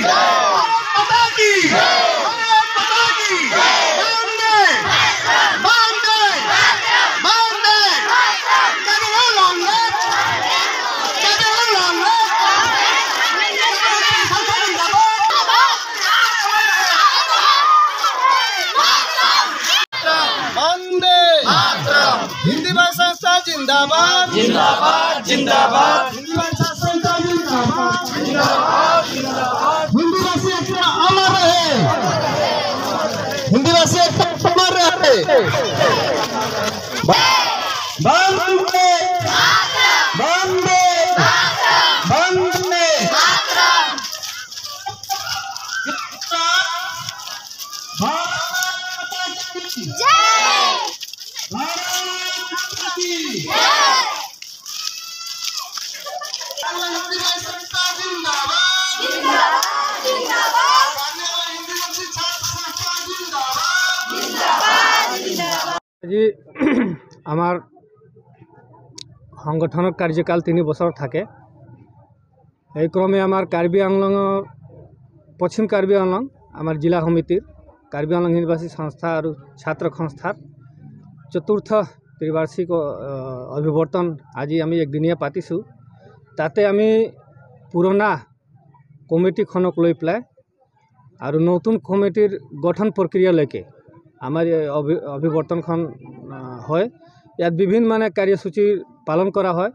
भारत माता की भारत माता की वंदे वंदे वंदे जय वंदे जय वंदे वंदे हिंदी भाषा संस्था जिंदाबाद जिंदाबाद जिंदाबाद हिंदी भाषा संस्था जिंदाबाद जिंदाबाद जिंदाबाद हिंदी भाषा एकता अमर रहे हिंदी भाषा एकता अमर रहे वंदे वंदे वंदे जी आमार संगठन कार्यकाल 3 बছর থাকে এই ক্রমে আমার কার্বি আংলং পশ্চিম কার্বি আংলং আমার জেলা সমিতির কার্বি আংলং হিন্দীভাষী সংস্থা আর ছাত্র সংস্থার চতুর্থ ত্রিবার্ষিক অভিবর্তন আজি আমি একদিনিয়া পাতিছো তাতে আমি পুরোনা কমিটিখনক লৈ পেলাই আর নতুন কমিটির গঠন প্রক্রিয়া লৈকে আমার অভিবর্তনখন হয় ইয়াত বিভিন্ন মানে কার্যসূচী পালন করা হয়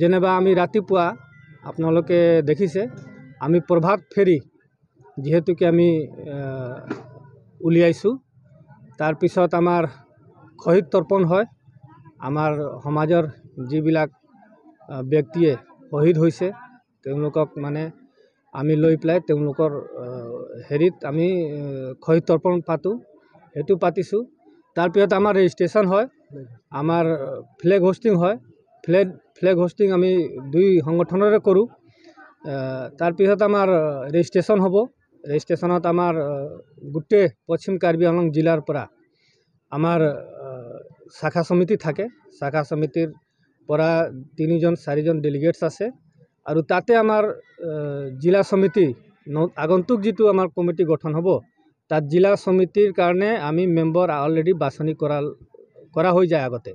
যেনেবা আমি ৰাতিপুৱা আপোনালোকে দেখিছে আমি প্ৰভাত ফেৰি যেহেতুকে আমি উলিয়াইছো তাৰ পিছত আমাৰ শহীদ তৰ্পণ হয় আমাৰ সমাজৰ যিবিলাক ব্যক্তিয়ে শহীদ হৈছে তেওঁলোকক মানে আমি লৈ পেলাই তেওঁলোকৰ হেৰিত আমি শহীদ তর্পণ পাতো এটু পাতিছো তার পিছত আমার রেজিস্ট্রেশন হয় আমার ফ্ল্যাগ হোস্টিং হয় ফ্ল্যাগ হোস্টিং আমি 2 সংগঠনরে করু তার পিছত আমার রেজিস্ট্রেশন হব রেজিস্ট্রেশনত আমার গোটে পশ্চিম কার্বি আংলং জেলার পৰা আমাৰ শাখা সমিতি থাকে শাখা সমিতিৰ পৰা 3 জন 4 জন ডেলিগেটস আছে আর তাতে আমার জেলা সমিতি আগন্তুক যেটো আমার কমিটি গঠন হব তার জেলা সমিতির কারণে আমি মেম্বার অলরেডি বাছনি করা হয়ে যায় আগতে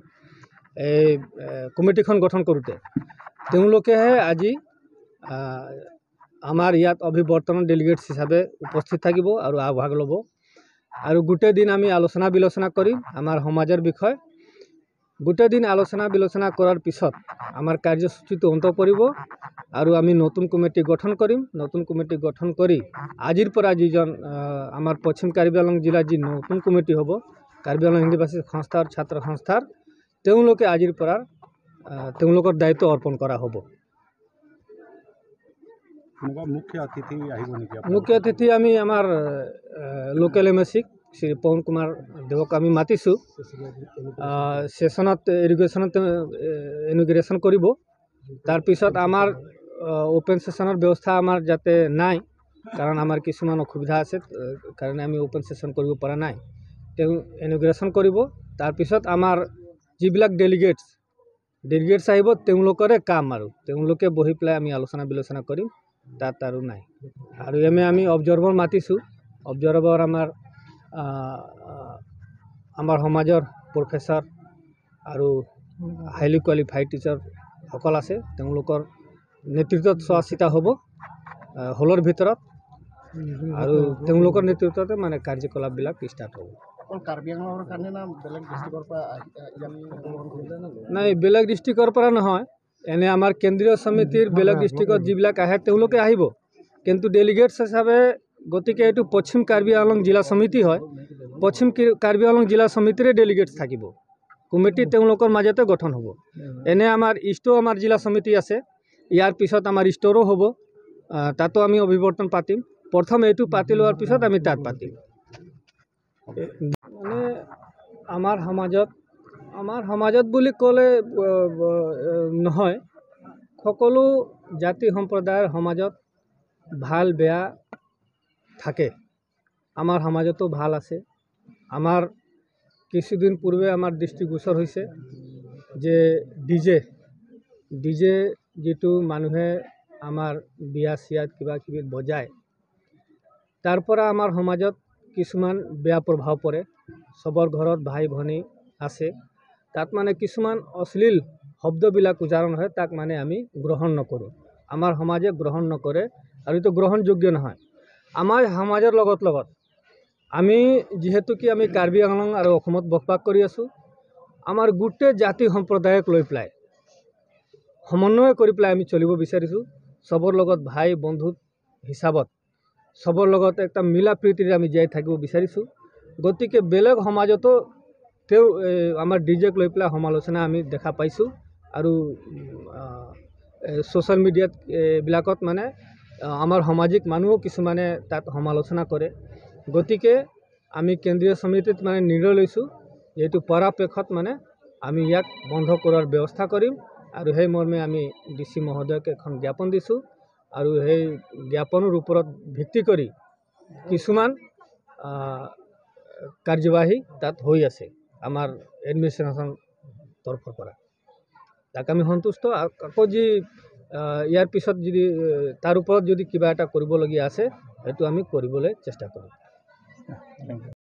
এই কমিটিখন গঠন করতে তেওঁলোকেহে আজি আমার ইয়াত অভিবর্তন ডেলিগেটস হিসাবে উপস্থিত থাকিব আর আগভাগ লব আর গোটে দিন আমি আলোচনা বিলোচনা করিম আমার সমাজের বিষয় গোটে দিন আলোচনা বিলোচনা করার পিছত আমার কার্যসূচীটো অন্ত পড়ব আর আমি নতুন কমিটি গঠন করিম নতুন কমিটি গঠন করি আজির পৰা যিজন আমার পশ্চিম কার্বি আংলং জেলার যে নতুন কমিটি হব কার্বি আংলং হিন্দীভাষী সংস্থার ছাত্র সংস্থার তেওঁলোকে আজির পৰা তেওঁলোকৰ দায়িত্ব অৰ্পণ কৰা হব মুখ্য অতিথি আমি আমাৰ লোকাল এমএসিক শ্ৰী পवन কুমাৰ দেৱক আমি মাতিছো সেশনত ইরিগেশনত ইনগ্রেশন করব তার পিছত আমার ওপেন সেশনের ব্যবস্থা আমার যাতে নাই কারণ আমার কিছুমান অসুবিধা আছে কারণে আমি ওপেন সেশন করব পৰা নাই ইনগ্ৰেশন কৰব তাৰ পিছত আমাৰ যিবিলাক ডেলিগেটস আহিব তেওঁলোকৰে কাম আৰু তেওঁলোকে বহি পেলাই আমি আলোচনা বিলোচনা কৰিম তাত আৰু নাই আৰু আমি অবজাৰ্ভাৰ মাতিছো অবজাৰ্ভাৰ আমাৰ সমাজৰ professor R highly qualified teacher সকল আছে তেওঁলোকৰ নেতৃত্বত চোৱা চিতা হ'ব হলৰ ভিতৰত আৰু তেওঁলোকৰ নেতৃত্বতে মানে কাৰ্যকলাপবিলাক স্টাৰ্ট হ'ব নাই বেলেগ ডিস্ট্ৰিক্টৰ পৰা নহয় এনে আমাৰ কেন্দ্ৰীয় সমিতিৰ বেলেগ ডিস্ট্রিক্টত যিবিলাক আহে তেওঁলোকে আহিব কিন্তু ডেলিগেটস হিসাবে গতিকে এটু পশ্চিম কার্বি আংলং জেলা সমিতি হয় পশ্চিম কার্বি আংলং জেলা সমিতিরে ডেলিগেটস থাকিব কমিটি তেওঁলোকৰ মাজতে গঠন হ'ব এনে আমাৰ ইষ্টও আমাৰ জেলা সমিতি আছে ইয়াৰ পিছত আমাৰ ইষ্টৰো হ'ব তাতো আমি অভিবৰ্তন পাতিম প্ৰথম এইটো পাতি লোৱাৰ পিছত আমি তাত পাতিম মানে আমাৰ সমাজত বুলি ক'লে নহয় সকলো জাতি সম্প্ৰদায়ৰ সমাজত ভাল বেয়া থাকে আমার সমাজতো ভাল আছে আমার কিছুদিন পূর্বে আমার দৃষ্টিগোচর হয়েছে যে ডিজে যেটো মানুহে আমার বিয়া সিয়াত কিবা কিবি বজায় তাৰ পৰা আমাৰ সমাজত কিছুমান বেয়া প্ৰভাৱ পৰে। চবৰ ঘৰত ভাই ভনী আছে, তাত মানে কিছুমান অশ্লীল শব্দবিলাক উচ্চাৰণ হয়, তাক মানে আমি গ্ৰহণ নকৰোঁ। আমাৰ সমাজে গ্ৰহণ নকৰে আৰু এইটো গ্ৰহণযোগ্য নহয়। আমাৰ সমাজৰ লগত আমি যিহেতুকে আমি কাৰ্বি আংলং আৰু অসমত বসবাস কৰি আছোঁ, আমাৰ গোটেই জাতি সম্প্ৰদায়ক লৈ পেলাই সমন্বয় কৰি পেলাই আমি চলিব বিচাৰিছোঁ। চবৰ লগত ভাই বন্ধু হিচাপত চবৰ লগত একটা মিলা প্ৰীতিৰে আমি জীয়াই থাকিব বিচাৰিছোঁ। গতিকে বেলেগ সমাজতো তেওঁ আমাৰ ডিজেক লৈ পেলাই সমালোচনা আমি দেখা পাইছোঁ আৰু ছ'চিয়েল মিডিয়াত বিলাকত মানে আমাৰ সামাজিক মানুহো কিছুমানে তাত সমালোচনা কৰে। গতিকে আমি কেন্দ্ৰীয় সমিতিত মানে নিৰ্ণয় লৈছোঁ যে এইটো পৰাপক্ষত মানে আমি ইয়াক বন্ধ কৰাৰ ব্যৱস্থা কৰিম আৰু সেই মৰ্মে আমি DC মহোদয়ক এখন জ্ঞাপন দিছোঁ আৰু সেই জ্ঞাপনৰ ওপৰত ভিত্তি কৰি কিছুমান কাৰ্যবাহী তাত হৈ আছে আমাৰ এডমিনিষ্ট্ৰেশ্যন তৰফৰ পৰা। তাক আমি সন্তুষ্ট। আকৌ যি ইয়াৰ পিছত যদি তাৰ ওপৰত যদি কিবা এটা কৰিবলগীয়া আছে সেইটো আমি কৰিবলৈ চেষ্টা কৰিম।